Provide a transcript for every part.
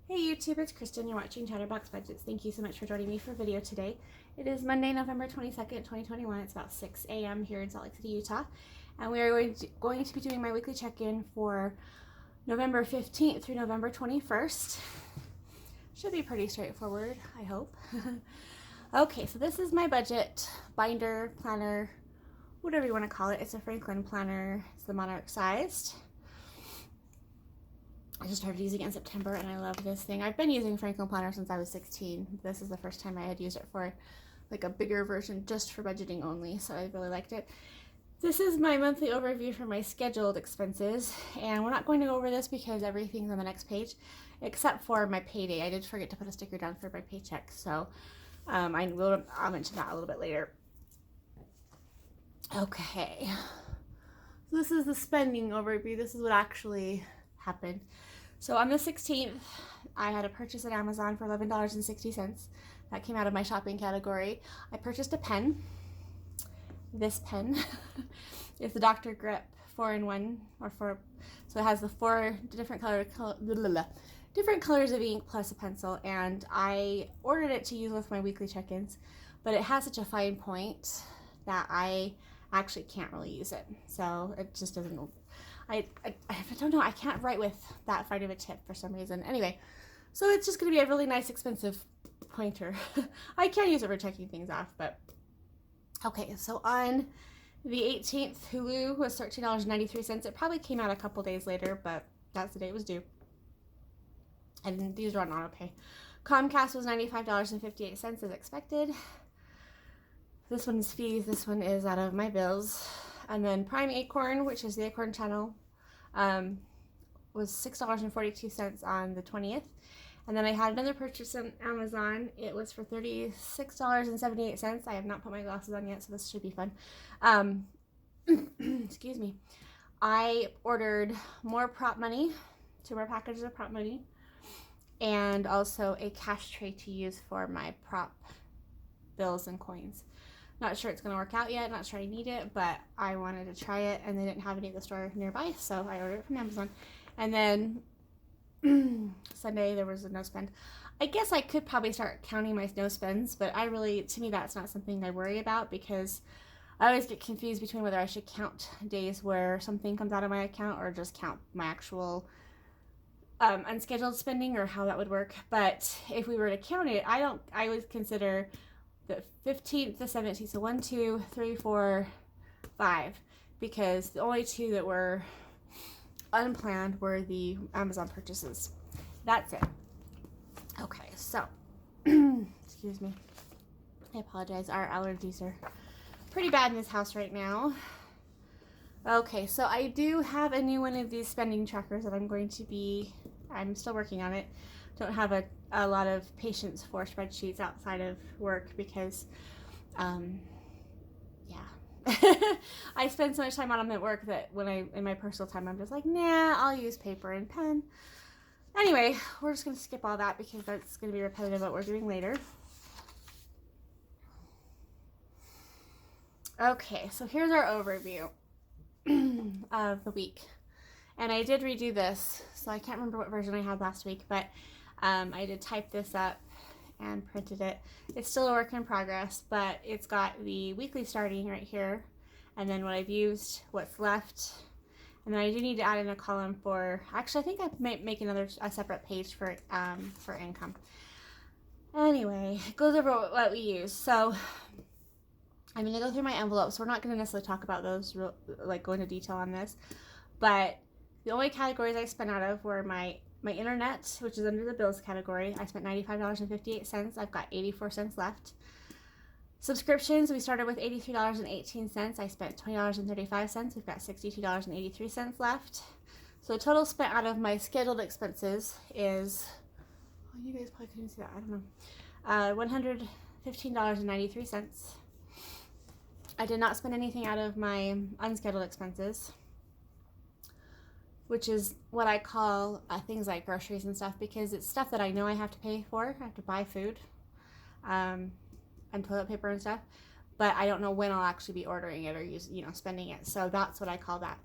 Hey YouTube, it's Kristen. You're watching Chatterbox Budgets. Thank you so much for joining me for video today. It is Monday, November 22nd, 2021. It's about 6 a.m. here in Salt Lake City, Utah. And we are going to be doing my weekly check-in for November 15th through November 21st. Should be pretty straightforward, I hope. Okay, so this is my budget binder, planner, whatever you want to call it. It's a Franklin planner. It's the Monarch sized. I just started using it in September and I love this thing. I've been using Franklin Planner since I was 16. This is the first time I had used it for like a bigger version just for budgeting only, so I really liked it. This is my monthly overview for my scheduled expenses, and we're not going to go over this because everything's on the next page except for my payday. I did forget to put a sticker down for my paycheck, so I'll mention that a little bit later. Okay, so this is the spending overview. This is what actually happened. So on the 16th, I had a purchase at Amazon for $11.60. That came out of my shopping category. I purchased a pen. This pen is the Dr. Grip 4-in-1, so it has the 4 different colors of ink plus a pencil, and I ordered it to use with my weekly check-ins, but it has such a fine point that I actually can't really use it. So it just doesn't. I don't know, I can't write with that fine of a tip for some reason. Anyway, so it's just going to be a really nice, expensive pointer. I can use it for checking things off, but okay, so on the 18th, Hulu was $13.93. It probably came out a couple days later, but that's the day it was due. And these are on auto pay. Comcast was $95.58 as expected. This one's fees. This one is out of my bills. And then Prime Acorn, which is the Acorn channel, was $6.42 on the 20th. And then I had another purchase on Amazon. It was for $36.78. I have not put my glasses on yet, so this should be fun. Excuse me. I ordered more prop money, 2 more packages of prop money, and also a cash tray to use for my prop bills and coins. Not sure it's going to work out yet, not sure I need it, but I wanted to try it, and they didn't have any at the store nearby, so I ordered it from Amazon. And then Sunday there was a no spend. I guess I could probably start counting my no spends, but to me that's not something I worry about, because I always get confused between whether I should count days where something comes out of my account or just count my actual unscheduled spending, or how that would work. But if we were to count it, I would consider the 15th, the 17th, so 1, 2, 3, 4, 5, because the only 2 that were unplanned were the Amazon purchases. That's it. Okay, so, excuse me. I apologize. Our allergies are pretty bad in this house right now. Okay, so I do have a new one of these spending trackers that I'm still working on it. Don't have a lot of patience for spreadsheets outside of work because, yeah. I spend so much time on them at work that in my personal time, I'm just like, nah, I'll use paper and pen. Anyway, we're just going to skip all that because that's going to be repetitive of what we're doing later. Okay, so here's our overview of the week. And I did redo this, so I can't remember what version I had last week, but I did type this up and printed it. It's still a work in progress, but it's got the weekly starting right here, and then what I've used, what's left, and then I do need to add in a column for, actually I think I might make a separate page for income. Anyway, it goes over what we use. So I'm going to go through my envelopes. We're not going to necessarily talk about those, go into detail on this, but the only categories I spent out of were my internet, which is under the bills category. I spent $95.58. I've got 84 cents left. Subscriptions, we started with $83.18. I spent $20.35. We've got $62.83 left. So the total spent out of my scheduled expenses is, oh, you guys probably couldn't see that, I don't know, $115.93. I did not spend anything out of my unscheduled expenses, which is what I call things like groceries and stuff, because it's stuff that I know I have to pay for. I have to buy food and toilet paper and stuff, but I don't know when I'll actually be ordering it or spending it. So that's what I call that.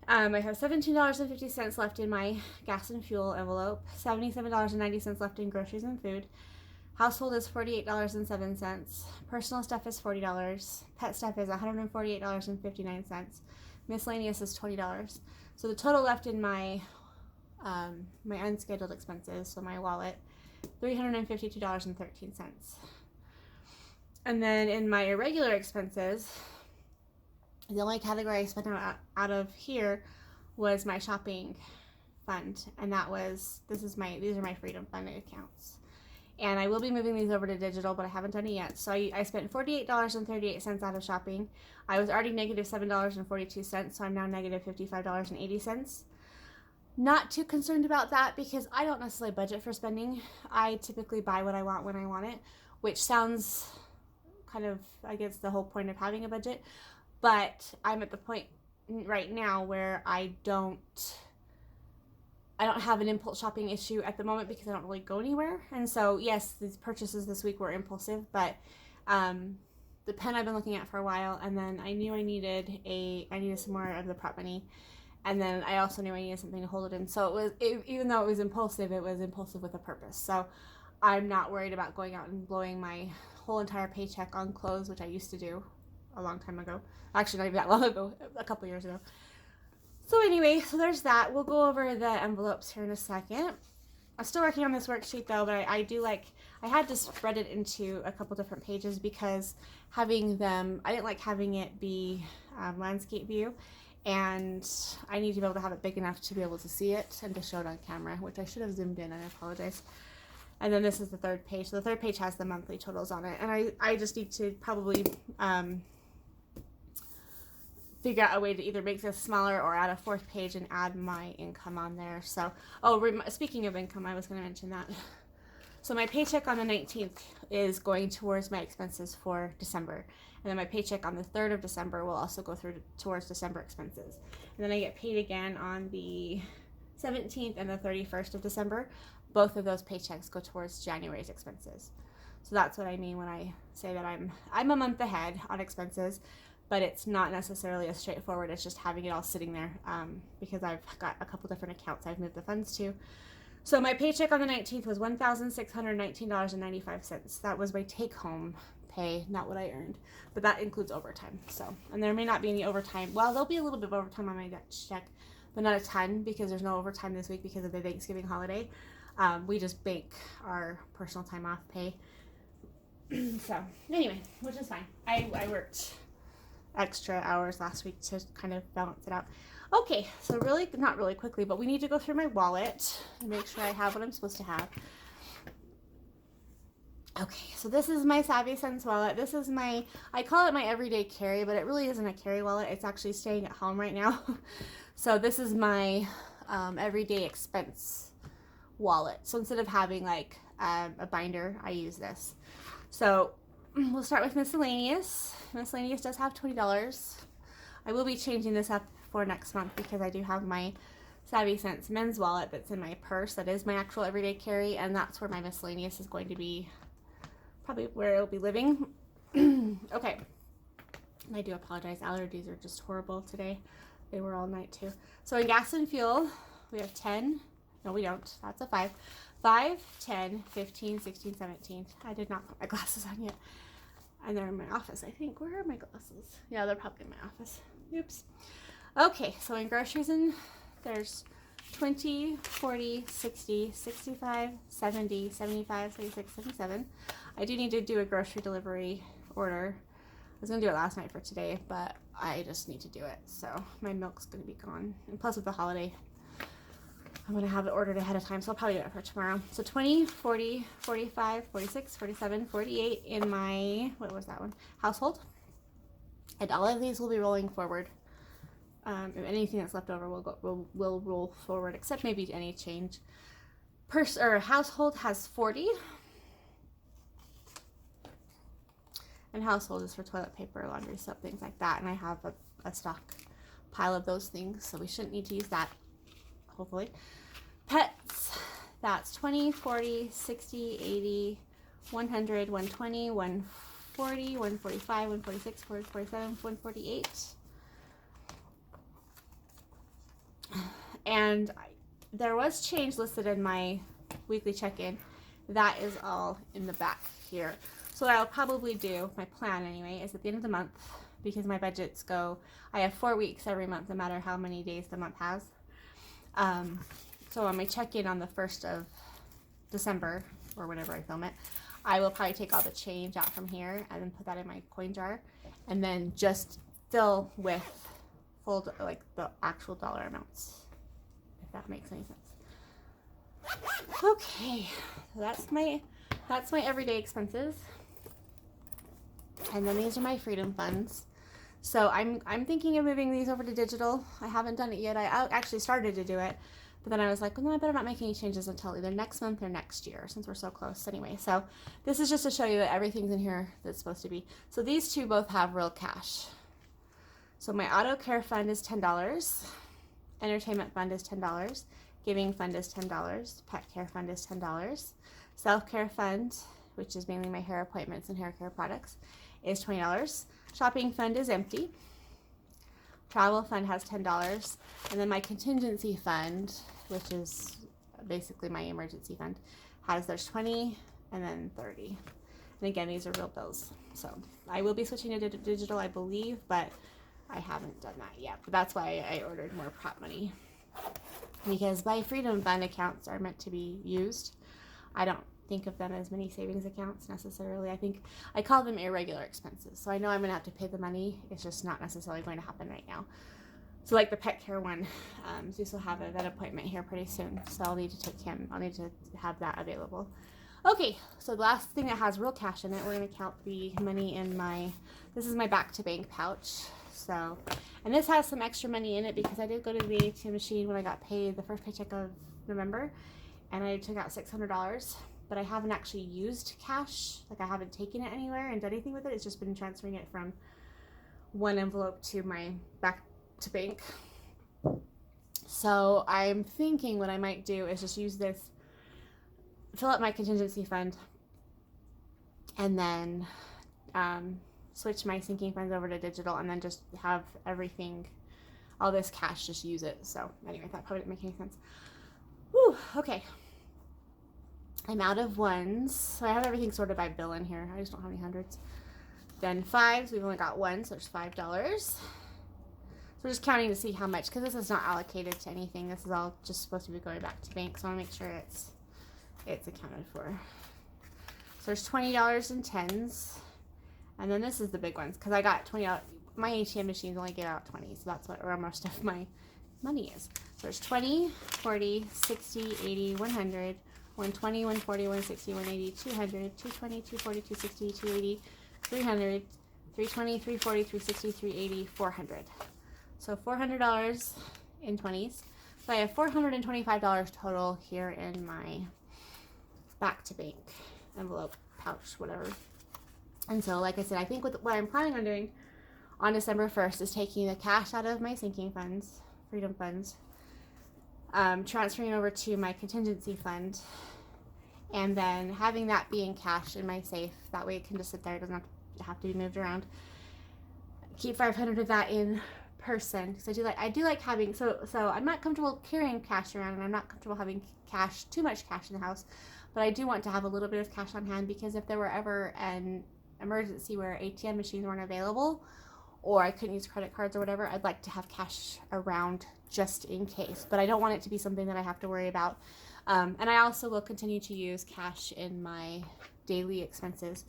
I have $17.50 left in my gas and fuel envelope, $77.90 left in groceries and food. Household is $48.07. Personal stuff is $40. Pet stuff is $148.59. Miscellaneous is $20. So the total left in my my unscheduled expenses, so my wallet, $352.13. And then in my irregular expenses, the only category I spent out of here was my shopping fund, and that was these are my Freedom Fund accounts. And I will be moving these over to digital, but I haven't done it yet. So I spent $48.38 out of shopping. I was already negative $7.42, so I'm now negative $55.80. Not too concerned about that because I don't necessarily budget for spending. I typically buy what I want when I want it, which sounds kind of against the whole point of having a budget. But I'm at the point right now where I don't have an impulse shopping issue at the moment because I don't really go anywhere. And so, yes, these purchases this week were impulsive, but the pen I've been looking at for a while, and then I knew I needed some more of the prop money, and then I also knew I needed something to hold it in. So even though it was impulsive with a purpose. So I'm not worried about going out and blowing my whole entire paycheck on clothes, which I used to do a long time ago. Actually, not even that long ago, a couple years ago. So anyway, so there's that. We'll go over the envelopes here in a second. I'm still working on this worksheet though, but I had to spread it into a couple different pages because I didn't like having it be landscape view, and I need to be able to have it big enough to be able to see it and to show it on camera, which I should have zoomed in, and I apologize. And then this is the third page. So the third page has the monthly totals on it, and I just need to probably figure out a way to either make this smaller or add a fourth page and add my income on there. So, speaking of income, I was going to mention that. So my paycheck on the 19th is going towards my expenses for December. And then my paycheck on the 3rd of December will also go towards December expenses. And then I get paid again on the 17th and the 31st of December. Both of those paychecks go towards January's expenses. So that's what I mean when I say that I'm a month ahead on expenses. But it's not necessarily as straightforward as just having it all sitting there because I've got a couple different accounts I've moved the funds to. So my paycheck on the 19th was $1,619.95. That was my take-home pay, not what I earned. But that includes overtime. So, and there may not be any overtime. Well, there'll be a little bit of overtime on my Dutch check, but not a ton because there's no overtime this week because of the Thanksgiving holiday. We just bank our personal time off pay. So, anyway, which is fine. I worked extra hours last week to kind of balance it out. Okay, so not really quickly, but we need to go through my wallet and make sure I have what I'm supposed to have. Okay, so this is my Savvycents Wallet. This is I call it my everyday carry, but it really isn't a carry wallet. It's actually staying at home right now. So this is my everyday expense wallet. So instead of having like a binder, I use this. So we'll start with miscellaneous. Miscellaneous does have $20. I will be changing this up for next month because I do have my Savvycents men's wallet that's in my purse. That is my actual everyday carry, and that's where my miscellaneous is going to be, probably where it'll be living. Okay. And I do apologize. Allergies are just horrible today. They were all night too. So in gas and fuel, we have 10. No, we don't. That's a 5. 5, 10, 15, 16, 17. I did not put my glasses on yet. And they're in my office, I think. Where are my glasses? Yeah, they're probably in my office. Oops. Okay, so in groceries, there's 20, 40, 60, 65, 70, 75, 76, 77. I do need to do a grocery delivery order. I was going to do it last night for today, but I just need to do it. So my milk's going to be gone. And plus with the holiday, I'm going to have it ordered ahead of time, so I'll probably do it for tomorrow. So 20, 40, 45, 46, 47, 48 in my, what was that one? Household. And all of these will be rolling forward. If anything that's left over will roll forward, except maybe any change. Household has 40. And household is for toilet paper, laundry soap, things like that. And I have a stock pile of those things, so we shouldn't need to use that, hopefully. Pets, that's 20, 40, 60, 80, 100, 120, 140, 145, 146, 147, 148. And there was change listed in my weekly check-in. That is all in the back here. So what I'll probably do, my plan anyway, is at the end of the month, because my budgets go, I have 4 weeks every month, no matter how many days the month has. So on my check-in on the 1st of December, or whenever I film it, I will probably take all the change out from here and then put that in my coin jar, and then just fill with full, like the actual dollar amounts, if that makes any sense. Okay, so that's my everyday expenses. And then these are my freedom funds. So I'm thinking of moving these over to digital. I haven't done it yet. I actually started to do it, but then I was like, well, no, I better not make any changes until either next month or next year, since we're so close anyway. So this is just to show you that everything's in here that's supposed to be. So these two both have real cash. So my auto care fund is $10. Entertainment fund is $10. Giving fund is $10. Pet care fund is $10. Self-care fund, which is mainly my hair appointments and hair care products, is $20. Shopping fund is empty. Travel fund has $10. And then my contingency fund, which is basically my emergency fund, there's $20 and then $30. And again, these are real bills. So I will be switching to digital, I believe, but I haven't done that yet. But that's why I ordered more prop money, because my freedom fund accounts are meant to be used. I don't think of them as mini savings accounts necessarily. I think I call them irregular expenses. So I know I'm going to have to pay the money. It's just not necessarily going to happen right now. So like the pet care one, Zeus will have a vet appointment here pretty soon. So I'll need to take him. I'll need to have that available. Okay, so the last thing that has real cash in it, we're going to count the money in this is my back to bank pouch. So, and this has some extra money in it because I did go to the ATM machine when I got paid the first paycheck of November, and I took out $600. But I haven't actually used cash. Like I haven't taken it anywhere and done anything with it. It's just been transferring it from one envelope to my back to bank. So I'm thinking what I might do is just use this, fill up my contingency fund, and then switch my sinking funds over to digital, and then just have everything, all this cash, just use it. So anyway, that probably didn't make any sense. Whew, okay. I'm out of ones, so I have everything sorted by bill in here. I just don't have any hundreds. Then fives, we've only got one, so there's $5. So we're just counting to see how much, because this is not allocated to anything. This is all just supposed to be going back to bank, so I want to make sure it's accounted for. So there's $20 in tens, and then this is the big ones, because I got $20. My ATM machines only give out 20, so that's where most of my money is. So there's 20, 40, 60, 80, 100. 120, 140, 160, 180, 200, 220, 240, 260, 280, 300, 320, 340, 360, 380, 400. So $400 in 20s. So I have $425 total here in my back to bank envelope, pouch, whatever. And so, like I said, I think what I'm planning on doing on December 1st is taking the cash out of my sinking funds, freedom funds, transferring over to my contingency fund, and then having that be in cash in my safe. That way it can just sit there. It doesn't have to be moved around. Keep 500 of that in person, because I do like having, so I'm not comfortable carrying cash around, and I'm not comfortable having too much cash in the house, but I do want to have a little bit of cash on hand, because if there were ever an emergency where ATM machines weren't available, or I couldn't use credit cards or whatever, I'd like to have cash around just in case. But I don't want it to be something that I have to worry about. And I also will continue to use cash in my daily expenses,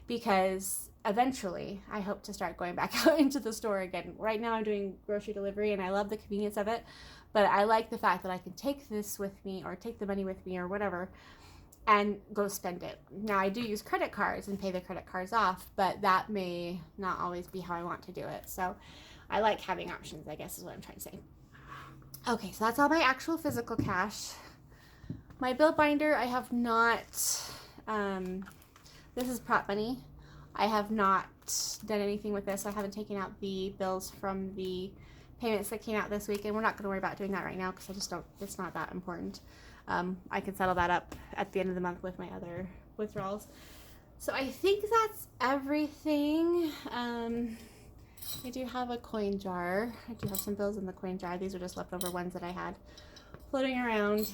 because eventually I hope to start going back out into the store again. Right now I'm doing grocery delivery, and I love the convenience of it, but I like the fact that I can take this with me, or take the money with me, or whatever, and go spend it. Now I do use credit cards and pay the credit cards off, but that may not always be how I want to do it. So I like having options, I guess is what I'm trying to say. Okay, so that's all my actual physical cash. My bill binder, I have not, this is prop money. I have not done anything with this. I haven't taken out the bills from the payments that came out this week, and we're not going to worry about doing that right now, because I just don't, it's not that important. I can settle that up at the end of the month with my other withdrawals. So I think that's everything. I do have a coin jar. I do have some bills in the coin jar. These are just leftover ones that I had. floating around